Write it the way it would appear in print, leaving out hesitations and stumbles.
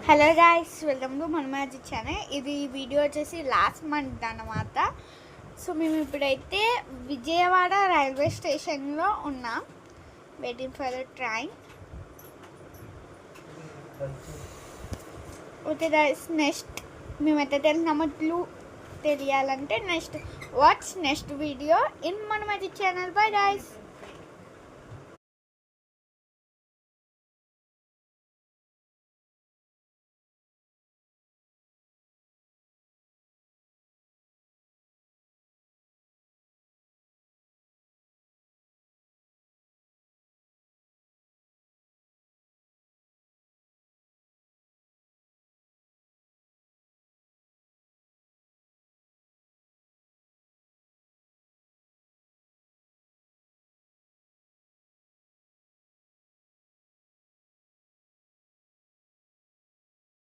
Hello guys, welcome to మన magic channel. ఇది video వచ్చేసి లాస్ట్ మంత్ అన్నమాట. సో మేము ఇప్పుడైతే విజయవాడ రైల్వే స్టేషన్లో ఉన్నాం, waiting for the train. Okay guys, next మేమైతే తెలియాలంటే next what's next video in మన మ్యాజిక్ ఛానల్. Bye guys.